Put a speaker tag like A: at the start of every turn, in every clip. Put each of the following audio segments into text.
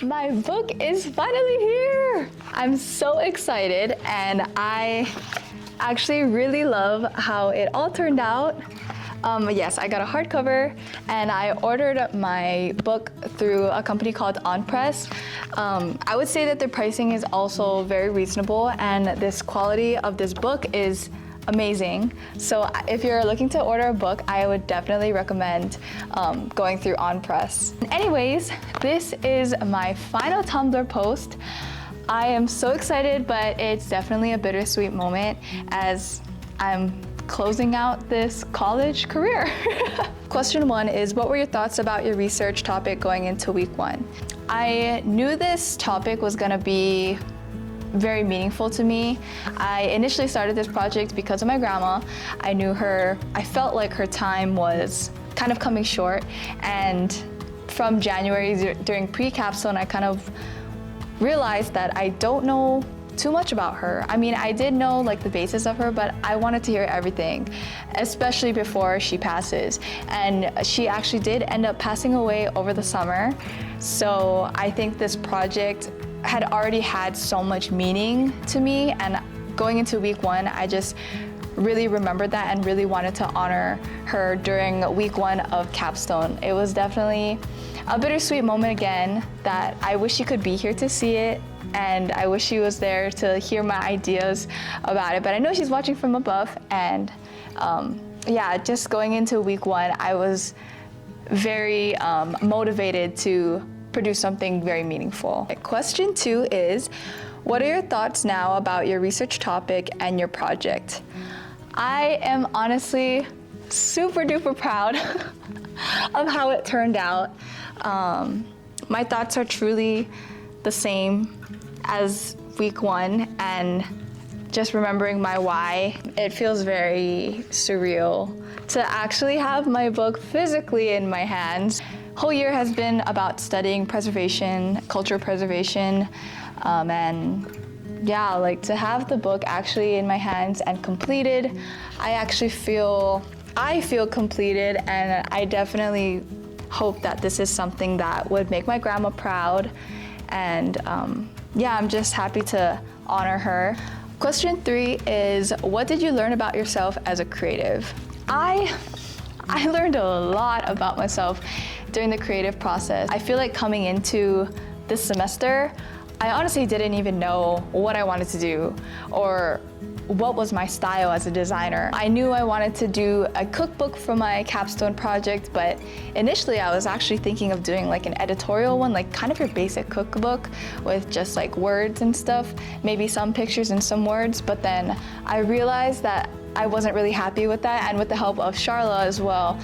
A: My book is finally here! I'm so excited, and I actually really love how it all turned out. Yes, I got a hardcover, and I ordered my book through a company called OnPress. I would say that the pricing is also very reasonable, and this quality of this book is amazing. So if you're looking to order a book, I would definitely recommend going through OnPress. Anyways, this is my final Tumblr post. I am so excited, but it's definitely a bittersweet moment as I'm closing out this college career. Question 1 is, what were your thoughts about your research topic going into week 1? I knew this topic was gonna be very meaningful to me. I initially started this project because of my grandma. I knew her, I felt like her time was kind of coming short, and from January during pre-capstone, I kind of realized that I don't know too much about her. I mean, I did know like the basis of her, but I wanted to hear everything, especially before she passes. And she actually did end up passing away over the summer. So I think this project had already had so much meaning to me, and going into week 1, I just really remembered that and really wanted to honor her during week 1 of capstone. It was definitely a bittersweet moment again, that I wish she could be here to see it, and I wish she was there to hear my ideas about it, but I know she's watching from above. And yeah, just going into week 1, I was very motivated to produce something very meaningful. Question 2 is, what are your thoughts now about your research topic and your project? I am honestly super duper proud of how it turned out. My thoughts are truly the same as week 1, and just remembering my why, it feels very surreal to actually have my book physically in my hands. Whole year has been about studying preservation, cultural preservation, and yeah, like to have the book actually in my hands and completed, I feel completed, and I definitely hope that this is something that would make my grandma proud. And yeah, I'm just happy to honor her. Question 3 is, what did you learn about yourself as a creative? I learned a lot about myself during the creative process. I feel like coming into this semester, I honestly didn't even know what I wanted to do or what was my style as a designer. I knew I wanted to do a cookbook for my capstone project, but initially I was actually thinking of doing like an editorial one, like kind of your basic cookbook with just like words and stuff, maybe some pictures and some words. But then I realized that I wasn't really happy with that, and with the help of Charla as well,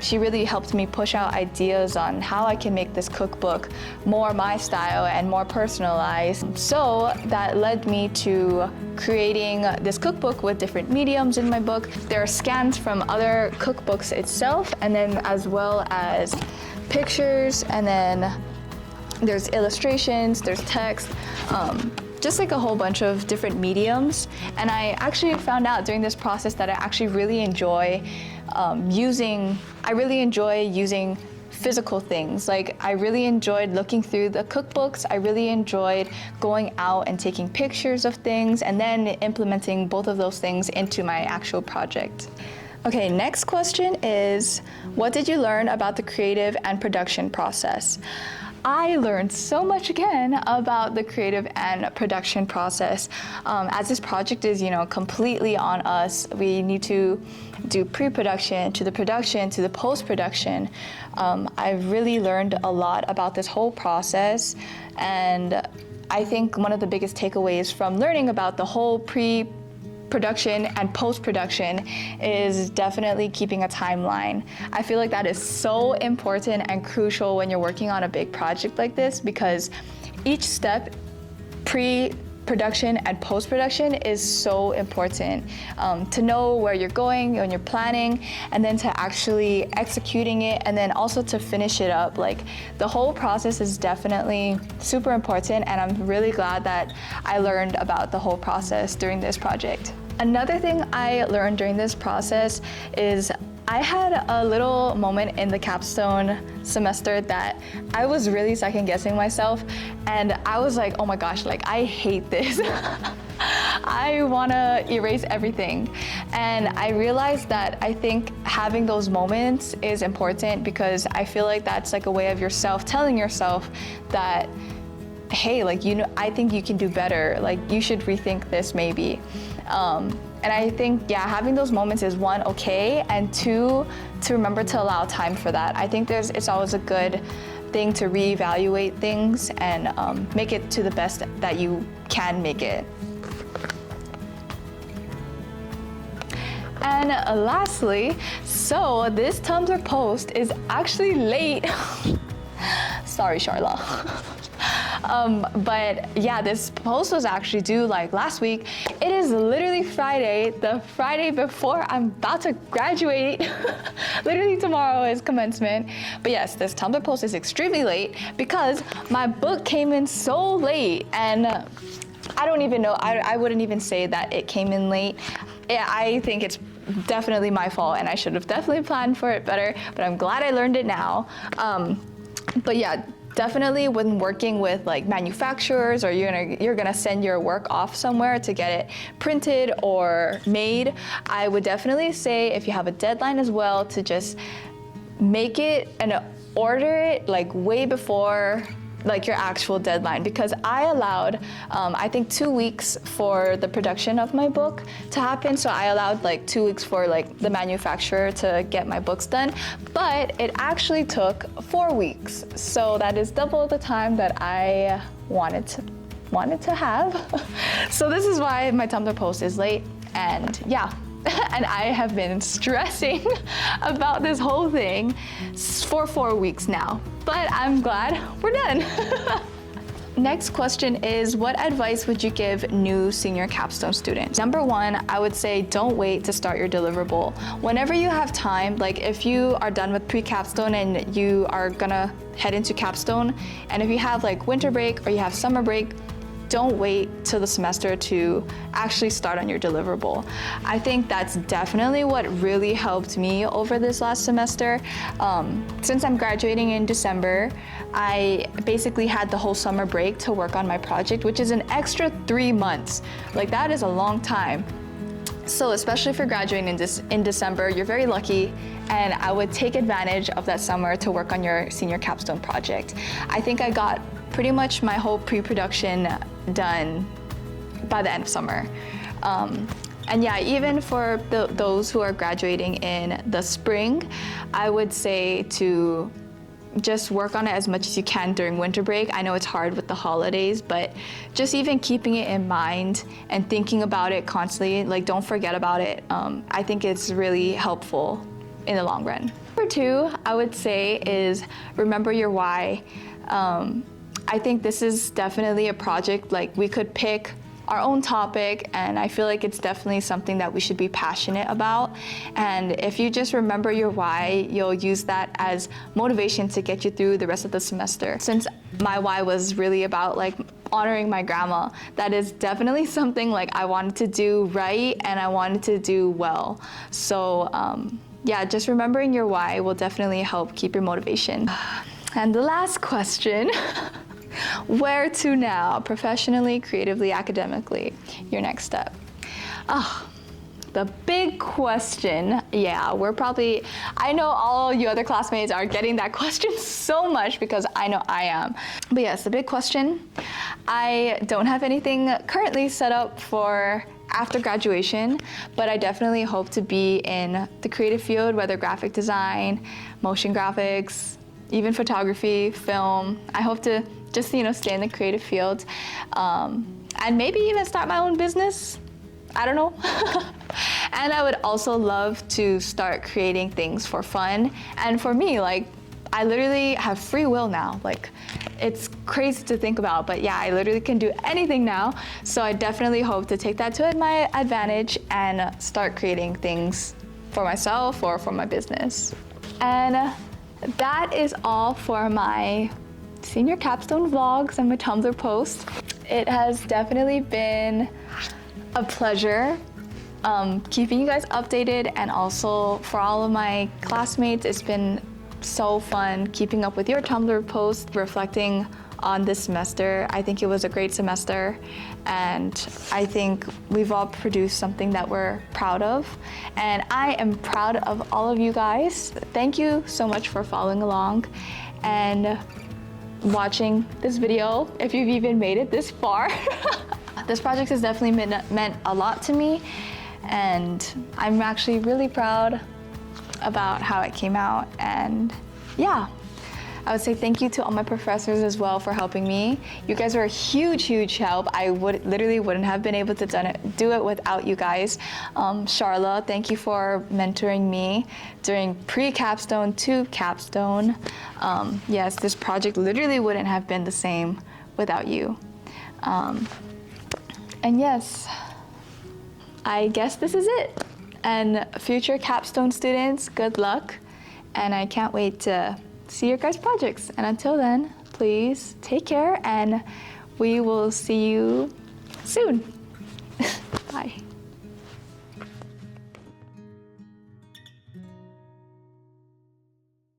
A: she really helped me push out ideas on how I can make this cookbook more my style and more personalized. So that led me to creating this cookbook with different mediums in my book. There are scans from other cookbooks itself, and then as well as pictures, and then there's illustrations, there's text, just like a whole bunch of different mediums. And I actually found out during this process that I actually really enjoy using physical things. Like, I really enjoyed looking through the cookbooks. I really enjoyed going out and taking pictures of things and then implementing both of those things into my actual project. Okay, next question is, what did you learn about the creative and production process? I learned so much again about the creative and production process. As this project is, completely on us, we need to do pre-production, to the production, to the post-production. I've really learned a lot about this whole process, and I think one of the biggest takeaways from learning about the whole pre-production and post-production is definitely keeping a timeline. I feel like that is so important and crucial when you're working on a big project like this, because each step, pre-production and post-production, is so important to know where you're going when you're planning, and then to actually executing it, and then also to finish it up. Like, the whole process is definitely super important, and I'm really glad that I learned about the whole process during this project. Another thing I learned during this process is I had a little moment in the capstone semester that I was really second guessing myself, and I was like, oh my gosh, like I hate this. I wanna erase everything. And I realized that I think having those moments is important, because I feel like that's like a way of yourself telling yourself that, hey, like, you know, I think you can do better. Like, you should rethink this maybe. And I think, yeah, having those moments is one, okay, and two, to remember to allow time for that. I think it's always a good thing to reevaluate things and make it to the best that you can make it. And lastly, so this Tumblr post is actually late. Sorry, Charla. But yeah, this post was actually due like last week. It is literally Friday, the Friday before I'm about to graduate. Literally tomorrow is commencement. But yes, this Tumblr post is extremely late because my book came in so late, and I don't even know, I wouldn't even say that it came in late. I think it's definitely my fault, and I should have definitely planned for it better, but I'm glad I learned it now. But yeah, definitely when working with like manufacturers, or you're gonna send your work off somewhere to get it printed or made, I would definitely say, if you have a deadline as well, to just make it and order it like way before like your actual deadline, because I allowed I think 2 weeks for the production of my book to happen. So I allowed like 2 weeks for like the manufacturer to get my books done, but it actually took 4 weeks. So that is double the time that I wanted to have. So this is why my Tumblr post is late, and yeah. And I have been stressing about this whole thing for 4 weeks now, but I'm glad we're done. Next question is, what advice would you give new senior capstone students? Number one, I would say don't wait to start your deliverable. Whenever you have time, like if you are done with pre-capstone and you are gonna head into capstone, and if you have like winter break or you have summer break, don't wait till the semester to actually start on your deliverable. I think that's definitely what really helped me over this last semester. Since I'm graduating in December, I basically had the whole summer break to work on my project, which is an extra 3 months. Like, that is a long time. So especially for graduating in December, you're very lucky, and I would take advantage of that summer to work on your senior capstone project. I think I got pretty much my whole pre-production done by the end of summer. And yeah, even for those who are graduating in the spring, I would say to just work on it as much as you can during winter break. I know it's hard with the holidays, but just even keeping it in mind and thinking about it constantly, like don't forget about it. I think it's really helpful in the long run. Number two, I would say, is remember your why. I think this is definitely a project, like we could pick our own topic, and I feel like it's definitely something that we should be passionate about. And if you just remember your why, you'll use that as motivation to get you through the rest of the semester. Since my why was really about like honoring my grandma, that is definitely something like I wanted to do right and I wanted to do well. So yeah, just remembering your why will definitely help keep your motivation. And the last question, where to now? Professionally, creatively, academically? Your next step. Oh, the big question. Yeah, I know all you other classmates are getting that question so much, because I know I am. But yes, the big question. I don't have anything currently set up for after graduation, but I definitely hope to be in the creative field, whether graphic design, motion graphics, even photography, film. I hope to just, stay in the creative field, and maybe even start my own business. I don't know. And I would also love to start creating things for fun. And for me, like, I literally have free will now. Like, it's crazy to think about, but yeah, I literally can do anything now. So I definitely hope to take that to my advantage and start creating things for myself or for my business. And that is all for my senior capstone vlogs and my Tumblr posts. It has definitely been a pleasure keeping you guys updated, and also for all of my classmates, it's been so fun keeping up with your Tumblr posts, reflecting on this semester. I think it was a great semester, and I think we've all produced something that we're proud of, and I am proud of all of you guys. Thank you so much for following along and watching this video, if you've even made it this far. This project has definitely meant a lot to me, and I'm actually really proud about how it came out. And yeah, I would say thank you to all my professors as well for helping me. You guys were a huge help. I literally wouldn't have been able to do it without you guys. Charla, thank you for mentoring me during pre-capstone to capstone. Yes, this project literally wouldn't have been the same without you. And yes, I guess this is it. And future capstone students, good luck. And I can't wait to see your guys' projects. And until then, please take care, and we will see you soon. Bye.